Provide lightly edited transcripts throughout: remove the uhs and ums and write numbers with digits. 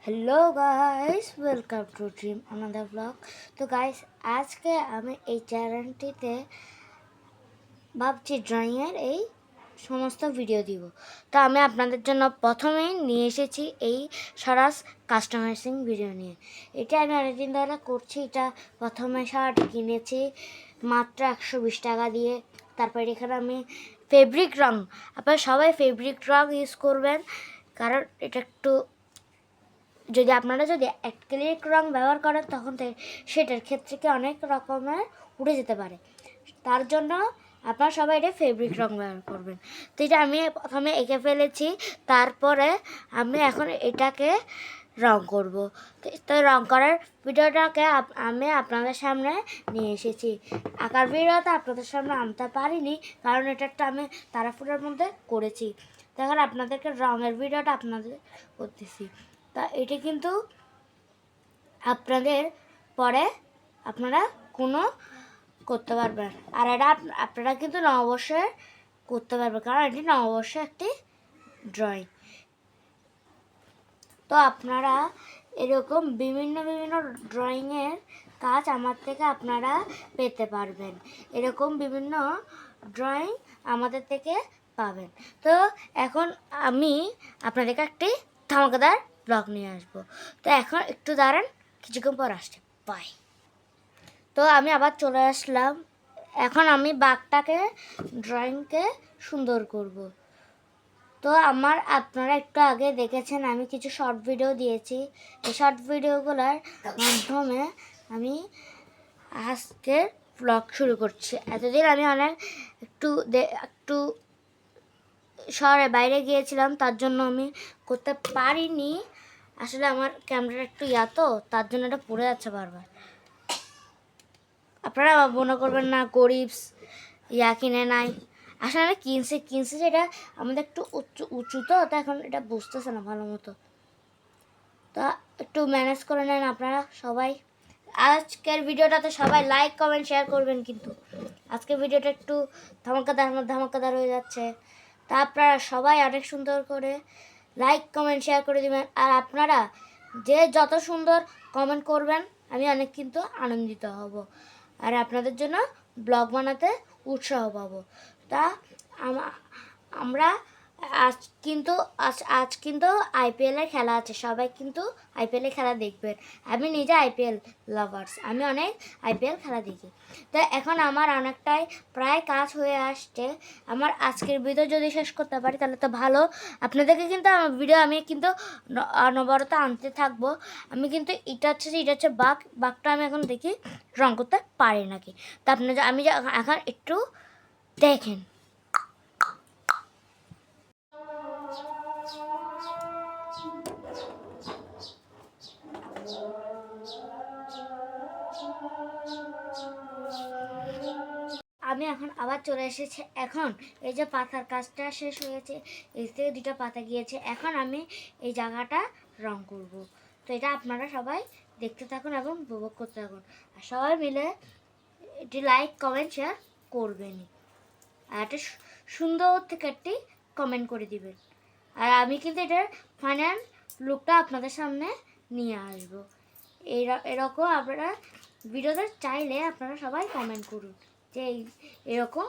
Hello guys, welcome to dream another blog. তো guys, আজকে আমি এই চ্যানেলটিতে ভাবছি ড্রয়িংয়ের এই সমস্ত ভিডিও দিব। তো আমি আপনাদের জন্য প্রথমেই নিয়ে এসেছি এই সরাস কাস্টমাইজিং ভিডিও নিয়ে। এটা আমি অনেকদিন ধরে করছি। এটা প্রথমে শার্ট কিনেছি মাত্র 120 টাকা দিয়ে। তারপর এখানে আমি ফেব্রিক রং, আপনারা সবাই ফেব্রিক রং ইউজ করবেন, কারণ এটা একটু আপনারা যদি অ্যাক্রিলিক রং ব্যবহার করেন তখন সেটার ক্ষেত্রে কি অনেক রকমের উঠে যেতে পারে। তার জন্য আপনারা সবাই এটা ফেব্রিক রং ব্যবহার করবেন। তো এটা আমি প্রথমে এঁকে ফেলেছি, তারপরে আমি এখন এটাকে রং করব। তো রং করার ভিডিওটাকে আমি আপনাদের সামনে নিয়ে এসেছি। আঁকার ভিডিওটা আপনাদের সামনে আনতে পারিনি, কারণ এটা একটা আমি তাড়াহুড়োর মধ্যে করেছি। তখন আপনাদেরকে রঙের ভিডিওটা আপনাদের করতেছি। তা এটা কিন্তু আপনাদের পরে আপনারা কোনো করতে পারবেন, আর এটা আপনারা কিন্তু নববর্ষে করতে পারবেন, কারণ এটি নববর্ষে একটি ড্রয়িং। তো আপনারা এরকম বিভিন্ন বিভিন্ন ড্রয়িংয়ের কাজ আমার থেকে আপনারা পেতে পারবেন। এরকম বিভিন্ন ড্রয়িং আমাদের থেকে পাবেন। তো এখন আমি আপনাদেরকে একটি ধামাকাদার ব্লগ নিয়ে আসবো। তো এখন একটু দাঁড়ান, কিছুক্ষণ পর আসছে, বাই। তো আমি আবার চলে আসলাম। এখন আমি বাঘটাকে ড্রয়িংকে সুন্দর করব। তো আপনারা একটু আগে দেখেছেন আমি কিছু শর্ট ভিডিও দিয়েছি। এই শর্ট ভিডিওগুলোর মাধ্যমে আমি আজকের ব্লগ শুরু করছি। এতদিন আমি অনেক একটু শহরের বাইরে গিয়েছিলাম, তার জন্য আমি করতে পারিনি। আসলে আমার ক্যামেরা একটু তো তার জন্য এটা পড়ে যাচ্ছে বারবার। আপনারা মনে করবেন না গরিবস কিনে নাই, আসলে কিনছে যেটা আমাদের একটু উঁচু তো এখন এটা বুঝতেছে না ভালো মতো। তা একটু ম্যানেজ করে নেন আপনারা সবাই। আজকের ভিডিওটাতে সবাই লাইক কমেন্ট শেয়ার করবেন, কিন্তু আজকের ভিডিওটা একটু ধামাকাদার হয়ে যাচ্ছে। তা আপনারা সবাই অনেক সুন্দর করে লাইক কমেন্ট শেয়ার করে দিবেন। আর আপনারা যত সুন্দর কমেন্ট করবেন আমি অনেক কিন্তু আনন্দিত হব, আর আপনাদের জন্য ব্লগ বানাতে উৎসাহ পাবো। তা আমরা আজ কিন্তু আইপিএলের খেলা আছে, সবাই কিন্তু আইপিএলের খেলা দেখবেন। আমি নিজে আইপিএল লাভার্স, আমি অনেক আইপিএল খেলা দেখি। তো এখন আমার অনেকটাই প্রায় কাজ হয়ে আসছে। আমার আজকের ভিডিও যদি শেষ করতে পারি তাহলে তো ভালো। আপনাদেরকে কিন্তু আমার ভিডিও আমি কিন্তু অনবরত আনতে থাকবো। আমি কিন্তু এটা হচ্ছে বাঘটা আমি এখন দেখি রং করতে পারি নাকি। তা আমি এখন একটু দেখেন। আমি এখন আবার চলে এসেছি। এখন এই যে পাতার কাজটা শেষ হয়েছে, এই থেকে দুটো পাতা গিয়েছে। এখন আমি এই জায়গাটা রং করব। তো এটা আপনারা সবাই দেখতে থাকুন এবং উপভোগ করতে থাকুন, আর সবাই মিলে এটি লাইক কমেন্ট শেয়ার করবেন, আর একটা সুন্দর থেকে একটি কমেন্ট করে দিবেন। আর আমি কিন্তু এটার ফাইনাল লুকটা আপনাদের সামনে নিয়ে আসবো। এরকম আপনারা ভিডিওতে চাইলে আপনারা সবাই কমেন্ট করুন যে এরকম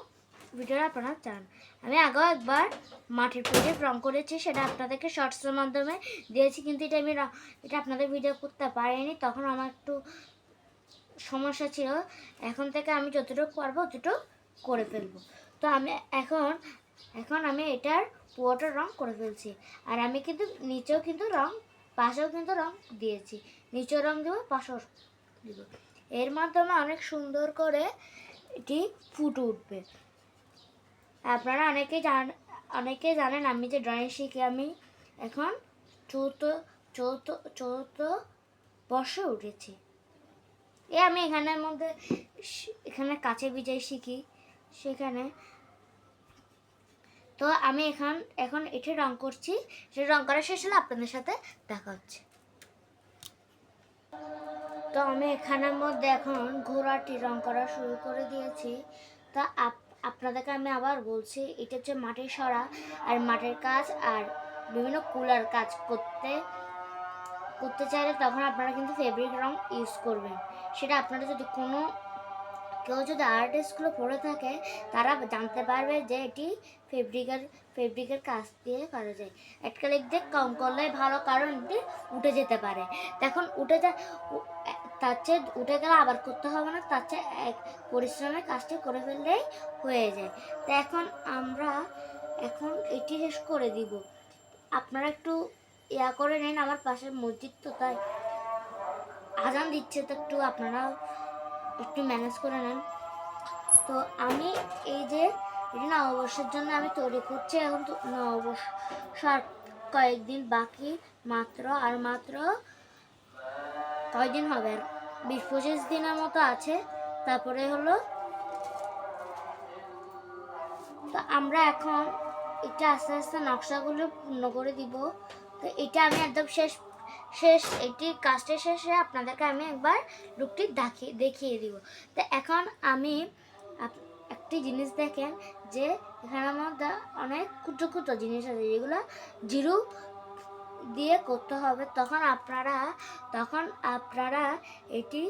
ভিডিওটা আপনারা চান। আমি আগেও একবার মাটির প্রদীপ রং করেছি, সেটা আপনাদেরকে শর্টসের মাধ্যমে দিয়েছি, কিন্তু এটা আপনাদের ভিডিও করতে পারিনি, তখন আমার একটু সমস্যা ছিল। এখন থেকে আমি যতটুকু পারবো ততটুকু করে ফেলবো। তো আমি এখন আমি এটার পুরোটা রং করে ফেলছি। আর আমি কিন্তু নিচেও কিন্তু পাশেও কিন্তু রং দিয়েছি, নিচেও রং দেবো, পাশেও দিব। এর মাধ্যমে অনেক সুন্দর করে এটি ফুটে উঠবে। আপনারা অনেকেই জানেন আমি যে ড্রয়িং শিখি, আমি এখন চতুর্থ বর্ষে উঠেছি। আমি এখানের মধ্যে এখানে কাছে বিজয় শিখি সেখানে। তো আমি এখন এটি রং করছি, সেটা রং করা শেষ হলে আপনাদের সাথে দেখা হচ্ছে। তো আমি এখানের মধ্যে এখন ঘোড়াটি রং করা শুরু করে দিয়েছি। তা আপনাদেরকে আমি আবার বলছি, এটা হচ্ছে মাটির সরা আর মাটির কাজ আর বিভিন্ন কুলার কাজ করতে করতে চাইলে তখন আপনারা কিন্তু ফেব্রিক রং ইউজ করবেন। সেটা আপনারা যদি কেউ যদি আর্ট স্কুলে পড়ে থাকে তারা জানতে পারবে যে এটি ফেব্রিকের কাজ দিয়ে করা যায়। অ্যাক্রিলিক দিয়ে কম করলে ভালো, কারণ এটি উঠে যেতে পারে। তখন তার চেয়ে উঠে গেলে আবার করতে হবে না, তার চেয়ে এক পরিশ্রমের কাজটি করে ফেললেই হয়ে যায়। তো আমরা এটি শেষ করে দিব। আপনারা একটু করে নিন, আমার পাশের মসজিদ তো তাই আজান দিচ্ছে, তো একটু আপনারা একটু ম্যানেজ করে নেন। তো আমি এই যে এটি নববর্ষের জন্য আমি তৈরি করছি। এখন তো নববর্ষ কয়েকদিন বাকি, মাত্র কয়েকদিন হবে, 20-25 দিনের মতো আছে। তারপরে হলো, তো আমরা এখন এটা আস্তে আস্তে নকশাগুলো পূর্ণ করে দিব। তো এটা আমি একদম শেষ এটির কাজটা শেষে আপনাদেরকে আমি একবার লুকটি দেখিয়ে দিব। তো এখন আমি একটি জিনিস দেখেন যে এখানের মধ্যে অনেক ক্ষুদ্র ক্ষুদ্র জিনিস আছে যেগুলো জিরো দিয়ে করতে হবে। তখন আপনারা এটি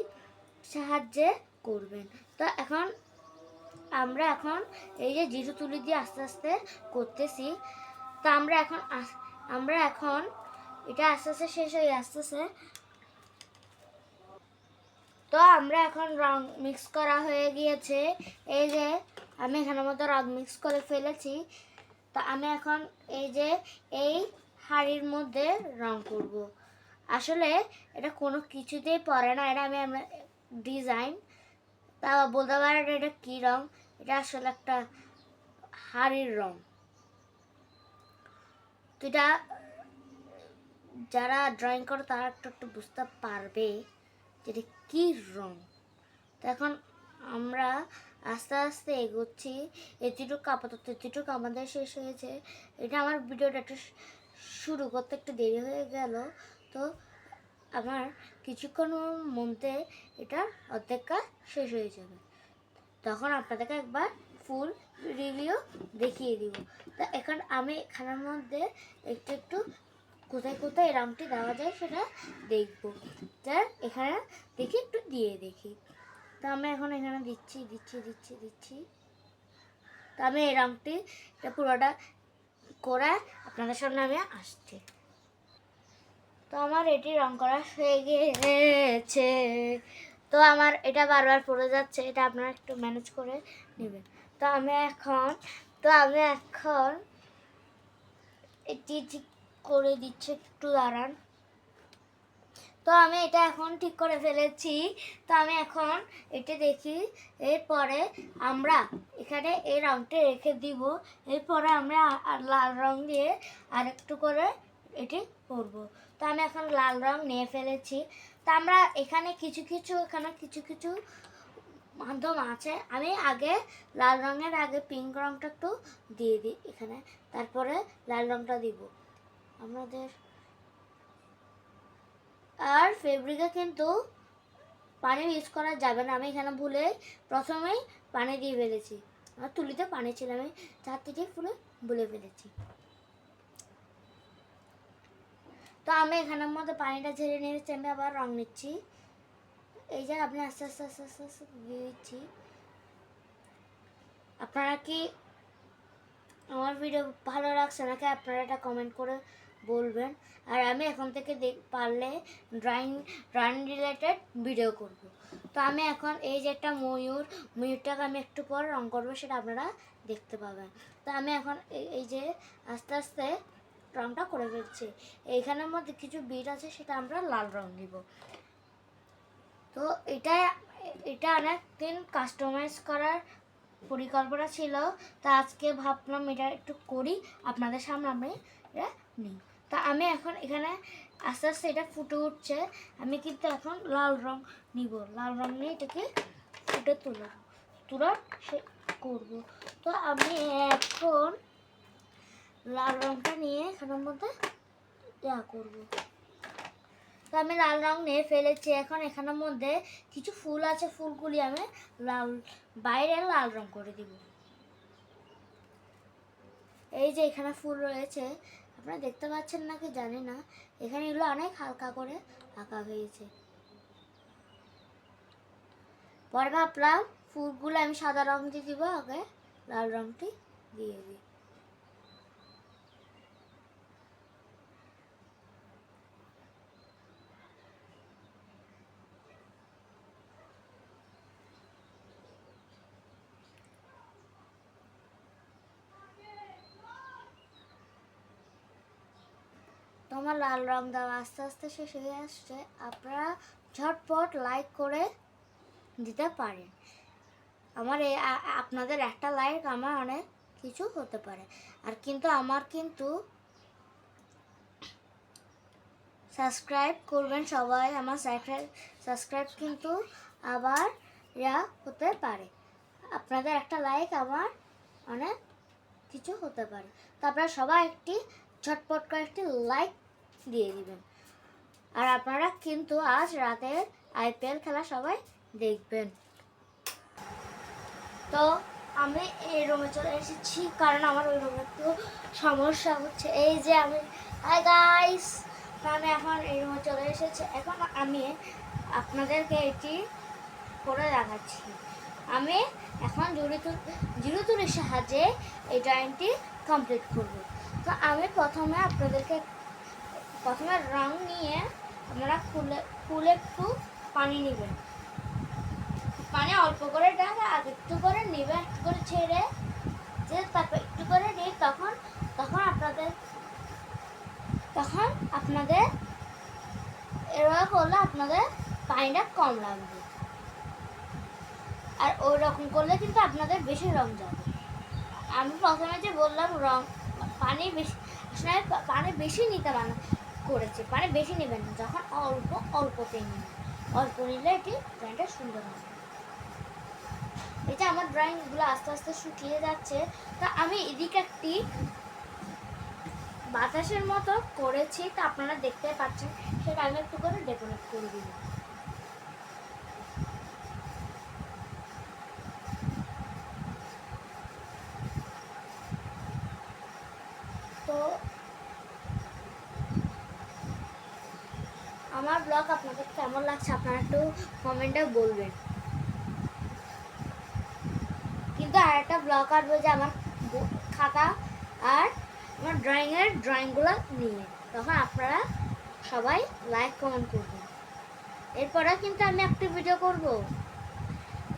সাহায্যে করবেন। তো আমরা এই যে জিরো তুলি দিয়ে আস্তে আস্তে করতেছি। তো আমরা এখন এটা আস্তে আস্তে শেষ হয়ে আসতেছে। তো আমরা এখন রং মিক্স করা হয়ে গিয়েছে। এই যে আমি এখানের মধ্যে রং মিক্স করে ফেলেছি। তো আমি এখন এই যে এই হাড়ির মধ্যে রং করব। আসলে এটা কোনো কিছুতেই পড়ে না, এটা আমি ডিজাইন। তা বলতে পারেন এটা কী রং, এটা আসলে একটা হাড়ির রং। তো এটা যারা ড্রয়িং করে তারা একটু বুঝতে পারবে যে এটা কী রং। তো এখন আমরা আস্তে আস্তে এগোচ্ছি। এতটুকু আমাদের শেষ হয়েছে। এটা আমার ভিডিওটা একটু শুরু করতে একটু দেরি হয়ে গেল। তো আমার কিছুক্ষণের মধ্যে এটা অর্ধেক কাজ শেষ হয়ে যাবে, তখন আপনাদেরকে একবার ফুল রিভিউ দেখিয়ে দিব। তো এখন আমি এখানের মধ্যে একটু কোথায় কোথায় এই রংটি দেওয়া যায় সেটা দেখবো। যা এখানে দেখি একটু দিয়ে দেখি। তো আমি এখন এখানে দিচ্ছি। তো আমি এই রংটি পুরোটা করে আপনাদের সামনে আমি আসছি। তো আমার এটি রং করা হয়ে গিয়েছে। তো আমার এটা বারবার পড়ে যাচ্ছে, এটা আপনারা একটু ম্যানেজ করে নেবেন। তো আমি এখন এটি ঠিক করে দিচ্ছি, একটু দাঁড়ান। তো আমি এটা এখন ঠিক করে ফেলেছি। তো আমি এখন এটা দেখি। এরপরে আমরা এখানে এই রংটা রেখে দিব। এরপরে আমরা লাল রং দিয়ে আরেকটু করে এটি করব। তো আমি এখন লাল রং নিয়ে ফেলেছি। তো আমরা এখানে কিছু কিছু মাধ্যম আছে। আমি আগে লাল রঙের আগে পিঙ্ক রংটা একটু দিয়ে দিই এখানে, তারপরে লাল রংটা দিব আমাদের। আর ফেব্রিকে কিন্তু পানি ইউজ করা যাবে না। আমি এখানে ভুলে প্রথমেই পানি দিয়ে ফেলেছি। আমার তুলিতে পানি ছিল, আমি চার থেকে ভুলে ফেলেছি। তো আমি এখানের মধ্যে পানিটা ঝেড়ে নিয়েছি, আমি আবার রং নিচ্ছি। এই যে আপনি আস্তে আস্তে দিয়ে দিচ্ছি। আপনারা কি আমার ভিডিও ভালো লাগছে নাকি আপনারা এটা কমেন্ট করে বলবেন। আর আমি এখন থেকে পারলে ড্রয়িং রিলেটেড ভিডিও করব। তো আমি এখন এই যে একটা ময়ূরটাকে আমি একটু পর রং করবো, সেটা আপনারা দেখতে পাবেন। তো আমি এখন এই যে আস্তে আস্তে রংটা করে ফেলছি। এইখানের মধ্যে কিছু বিট আছে, সেটা আমরা লাল রং দিব। তো এটা অনেক দিন কাস্টমাইজ করার পরিকল্পনা ছিল। তা আজকে ভাবলাম এটা একটু করি, আপনাদের সামনে আমি এটা নিই। তা আমি এখন এখানে আস্তে আস্তে এটা ফুটে উঠছে। আমি কিন্তু এখন লাল রং নিব, লাল রং নিয়ে এটাকে ফুটে তোলার করবো। তো আমি এখন লাল রংটা নিয়ে এখানের মধ্যে করবো। তো আমি লাল রং নিয়ে ফেলেছি। এখন এখানের মধ্যে কিছু ফুল আছে, ফুলগুলি আমি বাইরে লাল রং করে দিব। এই যে এখানে ফুল রয়েছে, আপনারা দেখতে পাচ্ছেন নাকি জানি না, এখানে এগুলো অনেক হালকা করে আঁকা হয়েছে। পরে ভাবলাম ফুলগুলো আমি সাদা রং দিয়ে দিব, আগে লাল রংটি দিয়ে দিই। তোমার লাল রং দেওয়া আস্তে আস্তে শেষ হয়ে আসছে। আপনারা ঝটপট লাইক করে দিতে পারেন। আমার আপনাদের একটা লাইক আমার অনেক কিছু হতে পারে। আর কিন্তু আমার কিন্তু সাবস্ক্রাইব করবেন সবাই, আমার সাবস্ক্রাইব কিন্তু আবার হতে পারে। আপনাদের একটা লাইক আমার অনেক কিছু হতে পারে। তো আপনারা সবাই একটি ঝটপট করে একটি লাইক দিয়ে দিবেন। আর আপনারা কিন্তু আজ রাতে IPL খেলা সবাই দেখবেন। তো আমি এই রুমে চলে এসেছি, কারণ আমার ওই রুমে একটু সমস্যা হচ্ছে। এই যে আমি, হাই গাইস, আমি এখন এই রুমে চলে এসেছি। এখন আমি আপনাদেরকে এটি করে দেখাচ্ছি। আমি এখন জিরো তুলির সাহায্যে এই ড্রয়িংটি কমপ্লিট করব। তো আমি প্রথমে রং নিয়ে আপনারা ফুলে একটু পানি নেবেন। পানি অল্প করে ডাকা, আর একটু করে নেবেন, একটু করে ছেড়ে যে তারপর একটু করে নিই। তখন আপনাদের এরকম করলে আপনাদের পানিটা কম লাগবে। আর ওই রকম করলে কিন্তু আপনাদের বেশি রং যাবে। আমি প্রথমে যে বললাম পানি বেশি নিতে মানা করেছে। পানি বেশি নেবেন না, যখন অল্পতে নেবেন। অল্প নিলে এটি ড্রয়িংটা সুন্দর হবে। এই যে আমার ড্রয়িংগুলো আস্তে আস্তে শুকিয়ে যাচ্ছে। তা আমি এদিকে একটি বাতাসের মতো করেছি, তা আপনারা দেখতে পাচ্ছেন। সেটা আমি একটু করে ডেকোরেট করে দিই। তো আমার ব্লগ আপনাদের কেমন লাগছে আপনারা একটু কমেন্টে বলবেন। কিন্তু আর একটা ব্লগ আসবে যে আমার খাতা আর আমার ড্রয়িংগুলো নিয়ে, তখন আপনারা সবাই লাইক কমেন্ট করবেন। এরপরে কিন্তু আমি একটি ভিডিও করব।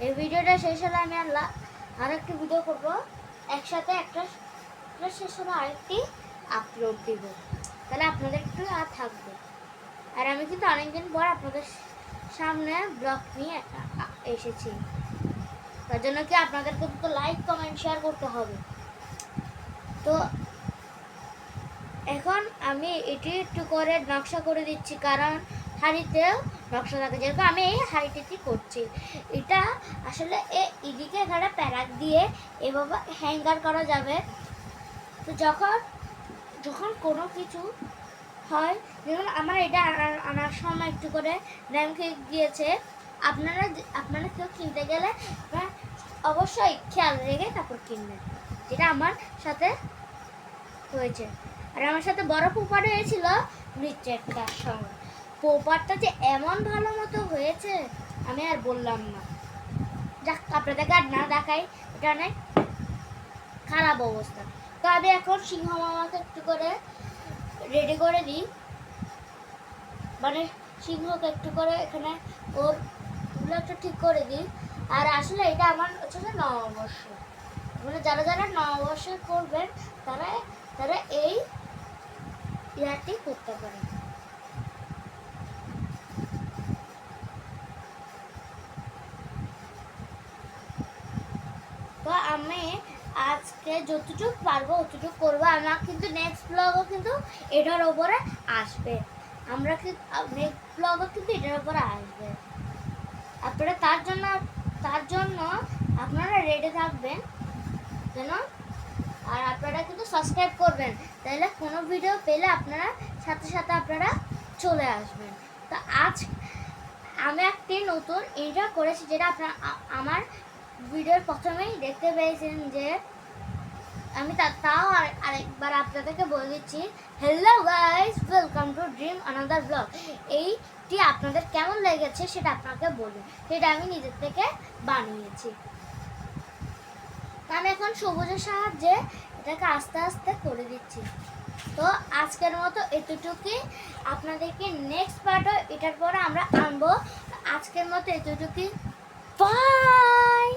এই ভিডিওটা শেষ হলে আমি আর একটি ভিডিও করব, একসাথে একটা শেষ হলে আরেকটি আপলোড দিব। তাহলে আপনাদের একটু আর থাকবে। আর আমি কিন্তু অনেকদিন পর আপনাদের সামনে ব্লগ নিয়ে এসেছি। তার জন্য কি আপনাদেরকে তো লাইক কমেন্ট শেয়ার করতে হবে। তো এখন আমি এটি একটু করে নকশা করে দিচ্ছি, কারণ হাঁড়িতেও নকশা থাকে। যেরকম আমি এই হাঁড়িটি করছি, এটা আসলে এদিকে এখানে প্যারাক দিয়ে এভাবে হ্যাঙ্গার করা যাবে। তো যখন কোনো কিছু হয়, যেমন আমার এটা আনার সময় একটু করে দাম গিয়েছে। আপনারা কেউ কিনতে গেলে অবশ্যই খেয়াল রেখে তারপর কিনবেন, যেটা আমার সাথে হয়েছে। আর আমার সাথে বড় পোপার হয়েছিল রিচেকটার সময়। পোপারটা যে এমন ভালো মতো হয়েছে আমি আর বললাম না। যাক, আপনাদেরকে আর না দেখাই, এটা অনেক খারাপ অবস্থা। তো আমি এখন সিংহ মামাকে একটু করে রেডি করে দিই, মানে সিংহকে একটু করে এখানে ওর একটু ঠিক করে দিই। আর আসলে এটা আমার হচ্ছে নববর্ষ, মানে যারা নববর্ষে করবেন তারা এই ইয়ারটি করতে পারে। তো আমি আজকে যতটুকু পারবো অতটুকু করবো। আমার কিন্তু নেক্সট ব্লগও কিন্তু এটার ওপরে আসবে। নেক্সট ব্লগও কিন্তু এটার ওপরে আসবে। আপনারা তার জন্য আপনারা রেডি থাকবেন যেন। আর আপনারা কিন্তু সাবস্ক্রাইব করবেন, তাহলে কোনো ভিডিও পেলে আপনারা সাথে সাথে আপনারা চলে আসবেন। তো আজ আমি একটি নতুন ইন্ট্রো করেছি, যেটা আপনারা আমার ভিডিওর প্রথমেই দেখতে পেয়েছেন, যে আমি তাও আরেকবার আপনাদেরকে বলে দিচ্ছি, hello guys, welcome to dream another blog. এইটি আপনাদের কেমন লেগেছে সেটা আপনাকে বলুন, সেটা আমি নিজের থেকে বানিয়েছি। আমি এখন সবুজের সাহায্যে এটাকে আস্তে আস্তে করে দিচ্ছি। তো আজকের মতো এতটুকুই, আপনাদেরকে নেক্সট পার্টও এটার পরে আমরা আনবো। আজকের মতো এতটুকুই, বাই।